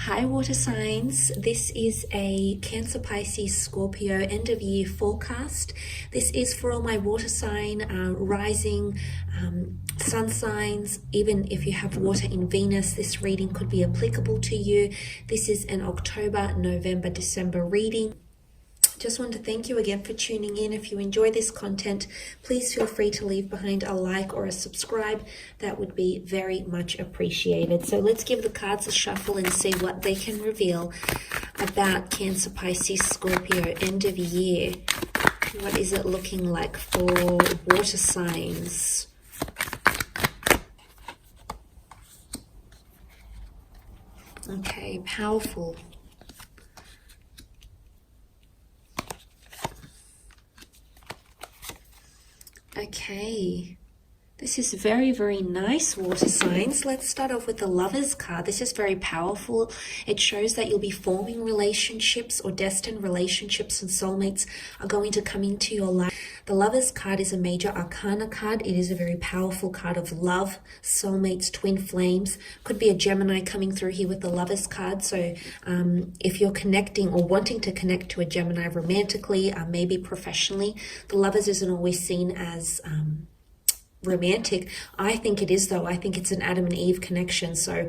Hi water signs, this is a Cancer, Pisces, Scorpio end of year forecast. This is for all my water sign, rising, sun signs. Even if you have water in Venus, this reading could be applicable to you. This is an October, November, December reading. Just want to thank you again for tuning in. If you enjoy this content, please feel free to leave behind a like or a subscribe. That would be very much appreciated. So let's give the cards a shuffle and see what they can reveal about Cancer, Pisces, Scorpio end of year. What is it looking like for water signs? Okay, powerful. Okay, this is very, very nice, water signs. Let's start off with the Lovers card. This is very powerful. It shows that you'll be forming relationships or destined relationships, and soulmates are going to come into your life. The Lovers card is a major arcana card. It is a very powerful card of love, soulmates, twin flames. Could be a Gemini coming through here with the Lovers card. So if you're connecting or wanting to connect to a Gemini romantically, maybe professionally, the Lovers isn't always seen as romantic. I think it is, though. I think it's an Adam and Eve connection. So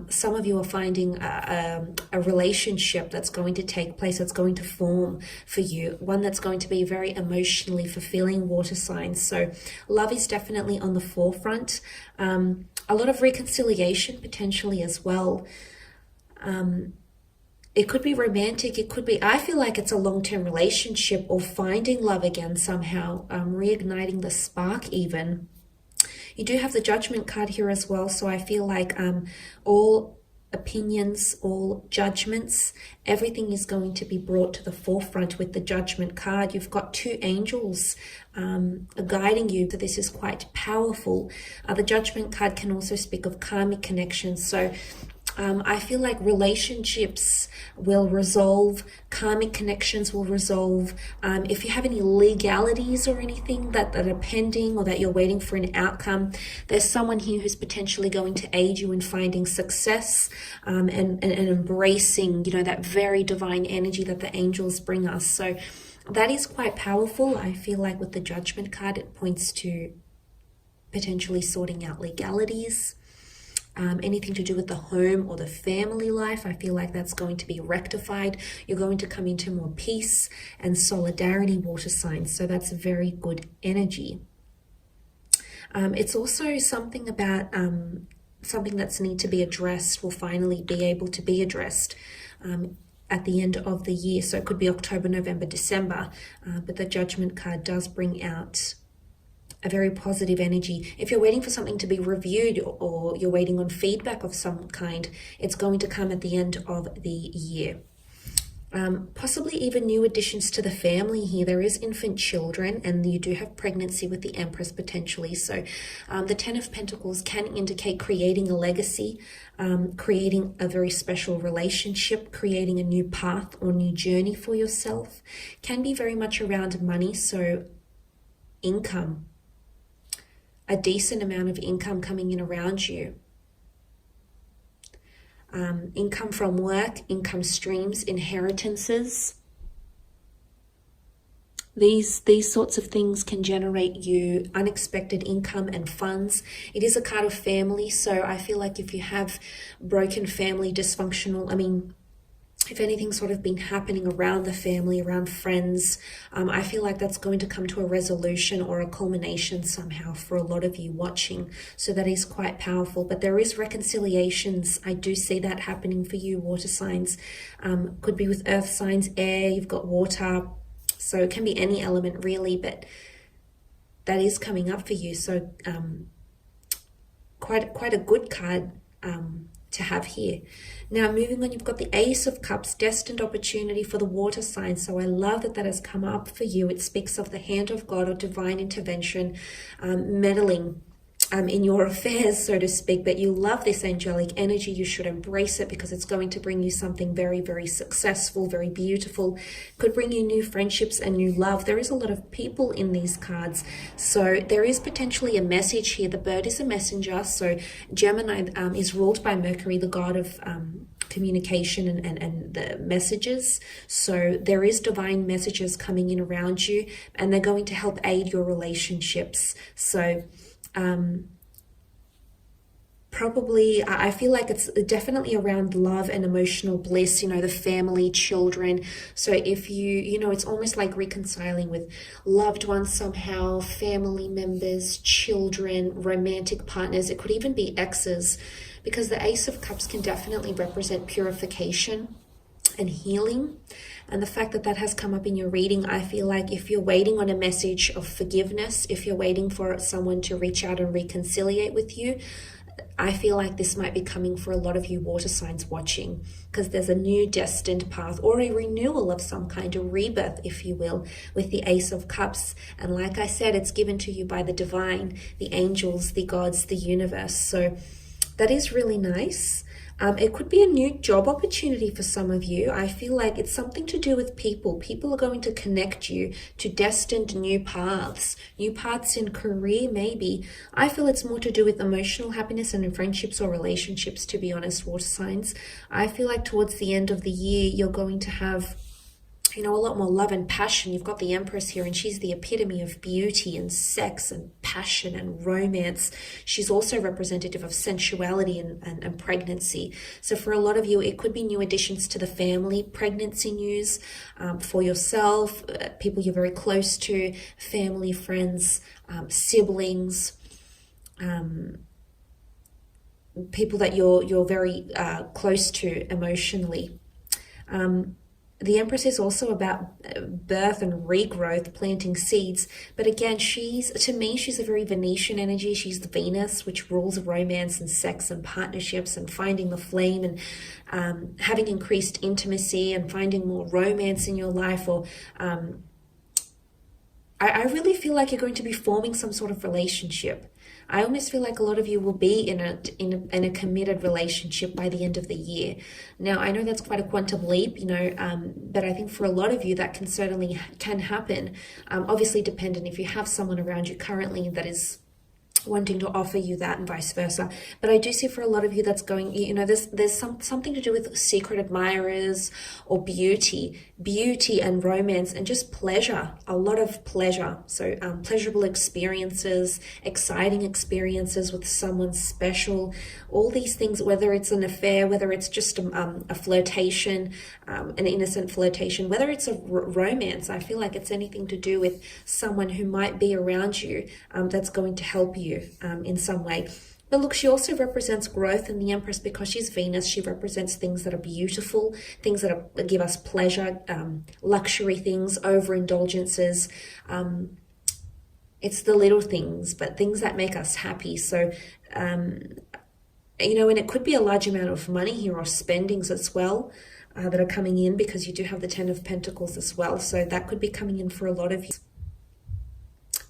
some of you are finding a relationship that's going to take place, that's going to form for you, one that's going to be very emotionally fulfilling, water signs. So love is definitely on the forefront. A lot of reconciliation potentially as well. It could be romantic. It could be, I feel like it's a long-term relationship or finding love again somehow, reigniting the spark even. You do have the Judgment card here as well. So I feel like all opinions, all judgments, everything is going to be brought to the forefront with the Judgment card. You've got two angels guiding you. So this is quite powerful. The Judgment card can also speak of karmic connections. So I feel like relationships will resolve, karmic connections will resolve. If you have any legalities or anything that are pending or that you're waiting for an outcome, there's someone here who's potentially going to aid you in finding success and embracing, you know, that very divine energy that the angels bring us. So that is quite powerful. I feel like with the Judgment card, it points to potentially sorting out legalities. Anything to do with the home or the family life, I feel like that's going to be rectified. You're going to come into more peace and solidarity, water signs. So that's very good energy. It's also something about something that's need to be addressed will finally be able to be addressed at the end of the year. So it could be October, November, December, but the Judgment card does bring out a very positive energy. If you're waiting for something to be reviewed or you're waiting on feedback of some kind, it's going to come at the end of the year. Possibly even new additions to the family here. There is infant children and you do have pregnancy with the Empress potentially. So the Ten of Pentacles can indicate creating a legacy, creating a very special relationship, creating a new path or new journey for yourself. Can be very much around money, so income. A decent amount of income coming in around you. Income from work, income streams, inheritances. These sorts of things can generate you unexpected income and funds. It is a card of family, so I feel like if you have broken family, dysfunctional, if anything's sort of been happening around the family, around friends, I feel like that's going to come to a resolution or a culmination somehow for a lot of you watching. So that is quite powerful. But there is reconciliations. I do see that happening for you, water signs. Could be with earth signs, air, you've got water. So it can be any element really, but that is coming up for you. So quite a good card to have here. Now moving on, you've got the Ace of Cups, destined opportunity for the water sign. So I love that that has come up for you. It speaks of the hand of God or divine intervention, meddling in your affairs, so to speak. But you love this angelic energy. You should embrace it because it's going to bring you something very, very successful, very beautiful. Could bring you new friendships and new love. There is a lot of people in these cards, so there is potentially a message here. The bird is a messenger. So Gemini is ruled by Mercury, the god of communication and the messages. So there is divine messages coming in around you, and they're going to help aid your relationships. So probably, I feel like it's definitely around love and emotional bliss, the family, children. So if it's almost like reconciling with loved ones somehow, family members, children, romantic partners. It could even be exes, because the Ace of Cups can definitely represent purification and healing. And the fact that that has come up in your reading, I feel like if you're waiting on a message of forgiveness, if you're waiting for someone to reach out and reconciliate with you, I feel like this might be coming for a lot of you water signs watching, because there's a new destined path or a renewal of some kind, a rebirth, if you will, with the Ace of Cups. And like I said, it's given to you by the divine, the angels, the gods, the universe. So that is really nice. It could be a new job opportunity for some of you. I feel like it's something to do with people. People are going to connect you to destined new paths in career, maybe. I feel it's more to do with emotional happiness and in friendships or relationships, to be honest, water signs. I feel like towards the end of the year, you're going to have a lot more love and passion. You've got the Empress here, and she's the epitome of beauty and sex and passion and romance. She's also representative of sensuality and pregnancy. So for a lot of you, it could be new additions to the family, pregnancy news for yourself, people you're very close to, family, friends, siblings, people that you're very close to emotionally. The Empress is also about birth and regrowth, planting seeds. But again, to me, she's a very Venetian energy. She's the Venus, which rules romance and sex and partnerships and finding the flame and having increased intimacy and finding more romance in your life. Or I really feel like you're going to be forming some sort of relationship. I almost feel like a lot of you will be in a committed relationship by the end of the year. Now, I know that's quite a quantum leap, but I think for a lot of you that can happen. Obviously dependent if you have someone around you currently that is wanting to offer you that, and vice versa. But I do see for a lot of you that's going, there's something to do with secret admirers or beauty and romance and just pleasure, a lot of pleasure. So pleasurable experiences, exciting experiences with someone special, all these things, whether it's an affair, whether it's just a flirtation, an innocent flirtation, whether it's a romance. I feel like it's anything to do with someone who might be around you that's going to help you in some way. But look, she also represents growth in the Empress because she's Venus. She represents things that are beautiful, things that give us pleasure, luxury things, overindulgences. It's the little things, but things that make us happy. So, and it could be a large amount of money here or spendings as well that are coming in, because you do have the Ten of Pentacles as well. So that could be coming in for a lot of you.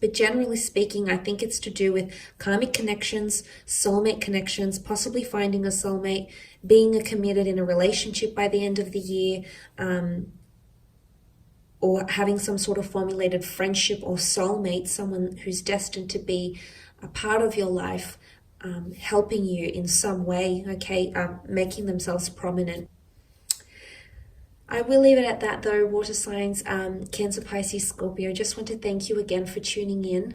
But generally speaking, I think it's to do with karmic connections, soulmate connections, possibly finding a soulmate, being committed in a relationship by the end of the year, or having some sort of formulated friendship or soulmate, someone who's destined to be a part of your life, helping you in some way, making themselves prominent. I will leave it at that though, water signs, Cancer, Pisces, Scorpio. Just want to thank you again for tuning in.